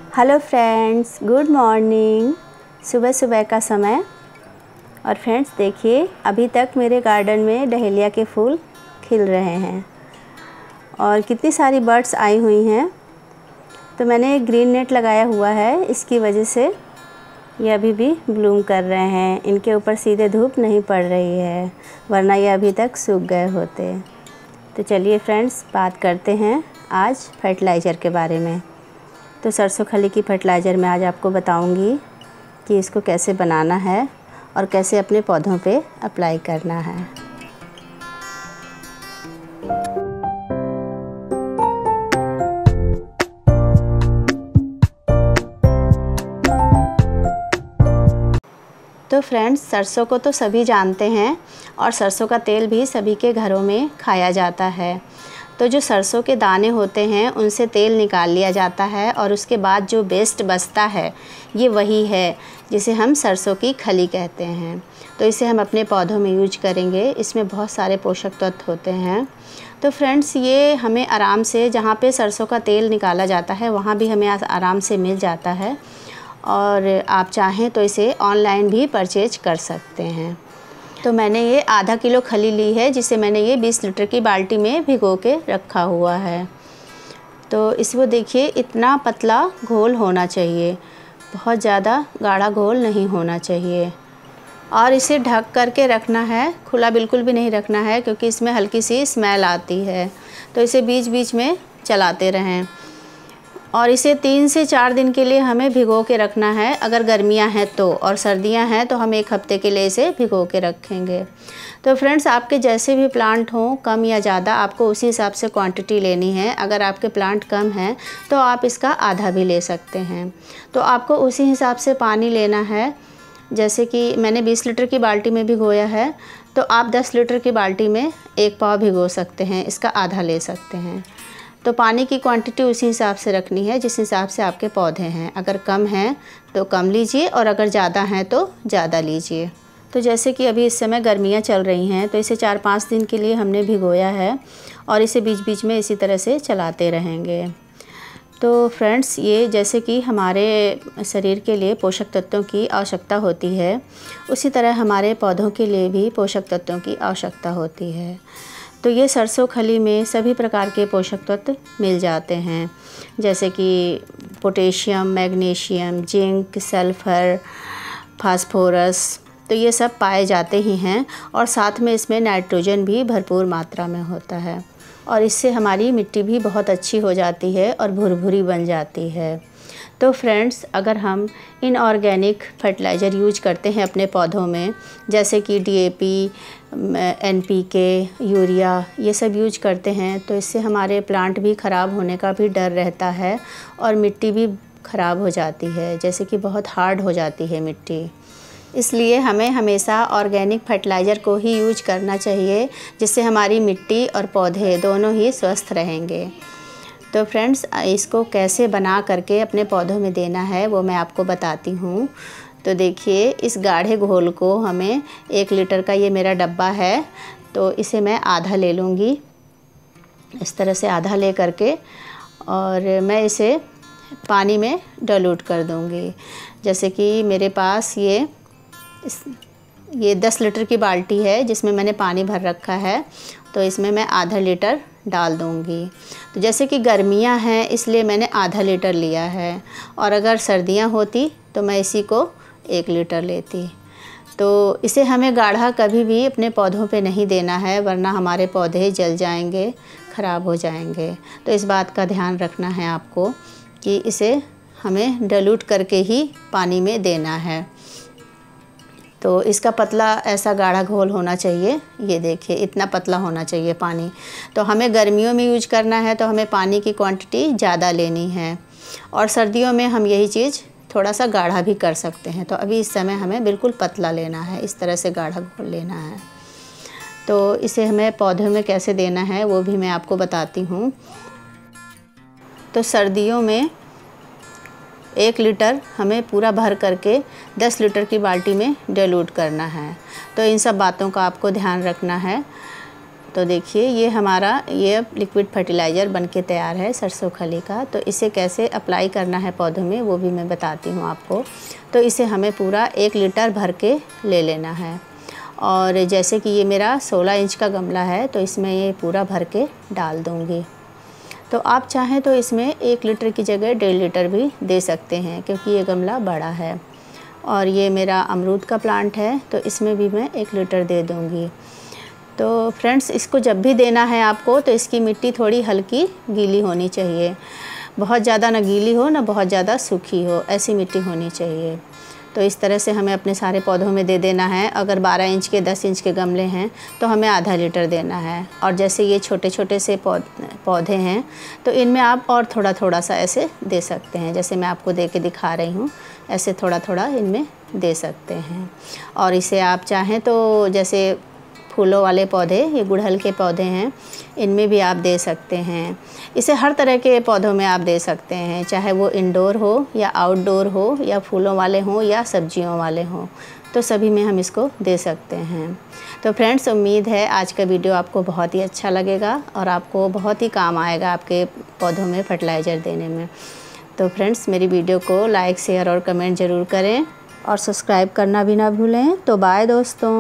Hello friends, good morning. सुबह सुबह का समय। और फ्रेंड्स देखिए, अभी तक मेरे गार्डन में डहेलिया के फूल खिल रहे हैं और कितनी सारी बर्ड्स आई हुई हैं। तो मैंने एक ग्रीन नेट लगाया हुआ है, इसकी वजह से ये अभी भी ब्लूम कर रहे हैं। इनके ऊपर सीधे धूप नहीं पड़ रही है, वरना ये अभी तक सूख गए होते। तो चलिए फ्रेंड्स, बात करते हैं आज फर्टिलाइज़र के बारे में। तो सरसों खली की फर्टिलाइज़र मैं आज आपको बताऊंगी कि इसको कैसे बनाना है और कैसे अपने पौधों पे अप्लाई करना है। तो फ्रेंड्स, सरसों को तो सभी जानते हैं और सरसों का तेल भी सभी के घरों में खाया जाता है। तो जो सरसों के दाने होते हैं उनसे तेल निकाल लिया जाता है और उसके बाद जो वेस्ट बचता है ये वही है जिसे हम सरसों की खली कहते हैं। तो इसे हम अपने पौधों में यूज करेंगे। इसमें बहुत सारे पोषक तत्व होते हैं। तो फ्रेंड्स, ये हमें आराम से, जहाँ पे सरसों का तेल निकाला जाता है वहाँ भी हमें आराम से मिल जाता है और आप चाहें तो इसे ऑनलाइन भी परचेज कर सकते हैं। तो मैंने ये आधा किलो खली ली है, जिसे मैंने ये 20 लीटर की बाल्टी में भिगो के रखा हुआ है। तो इसको देखिए, इतना पतला घोल होना चाहिए, बहुत ज़्यादा गाढ़ा घोल नहीं होना चाहिए। और इसे ढक करके रखना है, खुला बिल्कुल भी नहीं रखना है, क्योंकि इसमें हल्की सी स्मेल आती है। तो इसे बीच बीच में चलाते रहें। और इसे 3 से 4 दिन के लिए हमें भिगो के रखना है, अगर गर्मियां हैं तो, और सर्दियां हैं तो हम 1 हफ्ते के लिए इसे भिगो के रखेंगे। तो फ्रेंड्स, आपके जैसे भी प्लांट हों, कम या ज़्यादा, आपको उसी हिसाब से क्वांटिटी लेनी है। अगर आपके प्लांट कम हैं तो आप इसका आधा भी ले सकते हैं। तो आपको उसी हिसाब से पानी लेना है। जैसे कि मैंने 20 लीटर की बाल्टी में भिगोया है, तो आप 10 लीटर की बाल्टी में 1 पाव भिगो सकते हैं, इसका आधा ले सकते हैं। तो पानी की क्वांटिटी उसी हिसाब से रखनी है जिस हिसाब से आपके पौधे हैं। अगर कम हैं तो कम लीजिए और अगर ज़्यादा हैं तो ज़्यादा लीजिए। तो जैसे कि अभी इस समय गर्मियाँ चल रही हैं, तो इसे 4-5 दिन के लिए हमने भिगोया है और इसे बीच बीच में इसी तरह से चलाते रहेंगे। तो फ्रेंड्स, ये जैसे कि हमारे शरीर के लिए पोषक तत्वों की आवश्यकता होती है, उसी तरह हमारे पौधों के लिए भी पोषक तत्वों की आवश्यकता होती है। तो ये सरसों खली में सभी प्रकार के पोषक तत्व मिल जाते हैं, जैसे कि potassium, magnesium, zinc, sulphur, phosphorus. तो ये सब पाए जाते ही हैं और साथ में इसमें नाइट्रोजन भी भरपूर मात्रा में होता है। और इससे हमारी मिट्टी भी बहुत अच्छी हो जाती है और भुरभुरी बन जाती है। तो फ्रेंड्स, अगर हम इनऑर्गेनिक फर्टिलाइज़र यूज करते हैं अपने पौधों में, जैसे कि DAP, NPK, यूरिया, ये सब यूज करते हैं, तो इससे हमारे प्लांट भी ख़राब होने का भी डर रहता है और मिट्टी भी ख़राब हो जाती है, जैसे कि बहुत हार्ड हो जाती है मिट्टी। इसलिए हमें हमेशा ऑर्गेनिक फर्टिलाइज़र को ही यूज करना चाहिए, जिससे हमारी मिट्टी और पौधे दोनों ही स्वस्थ रहेंगे। तो फ्रेंड्स, इसको कैसे बना करके अपने पौधों में देना है वो मैं आपको बताती हूँ। तो देखिए, इस गाढ़े घोल को हमें 1 लीटर का, ये मेरा डब्बा है, तो इसे मैं आधा ले लूँगी। इस तरह से आधा ले करके और मैं इसे पानी में डाइल्यूट कर दूँगी। जैसे कि मेरे पास ये 10 लीटर की बाल्टी है जिसमें मैंने पानी भर रखा है, तो इसमें मैं आधा लीटर डाल दूँगी। तो जैसे कि गर्मियाँ हैं इसलिए मैंने आधा लीटर लिया है, और अगर सर्दियाँ होती तो मैं इसी को 1 लीटर लेती। तो इसे हमें गाढ़ा कभी भी अपने पौधों पे नहीं देना है, वरना हमारे पौधे जल जाएंगे, ख़राब हो जाएंगे। तो इस बात का ध्यान रखना है आपको कि इसे हमें डाइल्यूट करके ही पानी में देना है। तो इसका पतला ऐसा गाढ़ा घोल होना चाहिए। ये देखिए, इतना पतला होना चाहिए पानी। तो हमें गर्मियों में यूज करना है तो हमें पानी की क्वांटिटी ज़्यादा लेनी है, और सर्दियों में हम यही चीज़ थोड़ा सा गाढ़ा भी कर सकते हैं। तो अभी इस समय हमें बिल्कुल पतला लेना है, इस तरह से गाढ़ा घोल लेना है। तो इसे हमें पौधों में कैसे देना है वो भी मैं आपको बताती हूँ। तो सर्दियों में 1 लीटर हमें पूरा भर करके 10 लीटर की बाल्टी में डाइल्यूट करना है। तो इन सब बातों का आपको ध्यान रखना है। तो देखिए ये हमारा ये लिक्विड फर्टिलाइज़र बनके तैयार है सरसों खली का। तो इसे कैसे अप्लाई करना है पौधों में वो भी मैं बताती हूँ आपको। तो इसे हमें पूरा 1 लीटर भर के ले लेना है। और जैसे कि ये मेरा 16 इंच का गमला है तो इसमें ये पूरा भर के डाल दूँगी। तो आप चाहें तो इसमें 1 लीटर की जगह 1.5 लीटर भी दे सकते हैं, क्योंकि ये गमला बड़ा है। और ये मेरा अमरूद का प्लांट है तो इसमें भी मैं 1 लीटर दे दूँगी। तो फ्रेंड्स, इसको जब भी देना है आपको तो इसकी मिट्टी थोड़ी हल्की गीली होनी चाहिए। बहुत ज़्यादा ना गीली हो ना बहुत ज़्यादा सूखी हो, ऐसी मिट्टी होनी चाहिए। तो इस तरह से हमें अपने सारे पौधों में दे देना है। अगर 12 इंच के 10 इंच के गमले हैं तो हमें आधा लीटर देना है। और जैसे ये छोटे छोटे से पौधे हैं तो इनमें आप और थोड़ा थोड़ा सा ऐसे दे सकते हैं। जैसे मैं आपको दे के दिखा रही हूँ, ऐसे थोड़ा थोड़ा इनमें दे सकते हैं। और इसे आप चाहें तो जैसे फूलों वाले पौधे, ये गुड़हल के पौधे हैं, इनमें भी आप दे सकते हैं। इसे हर तरह के पौधों में आप दे सकते हैं, चाहे वो इंडोर हो या आउटडोर हो या फूलों वाले हों या सब्जियों वाले हों, तो सभी में हम इसको दे सकते हैं। तो फ्रेंड्स, उम्मीद है आज का वीडियो आपको बहुत ही अच्छा लगेगा और आपको बहुत ही काम आएगा आपके पौधों में फर्टिलाइज़र देने में। तो फ्रेंड्स, मेरी वीडियो को लाइक, शेयर और कमेंट ज़रूर करें और सब्सक्राइब करना भी ना भूलें। तो बाय दोस्तों।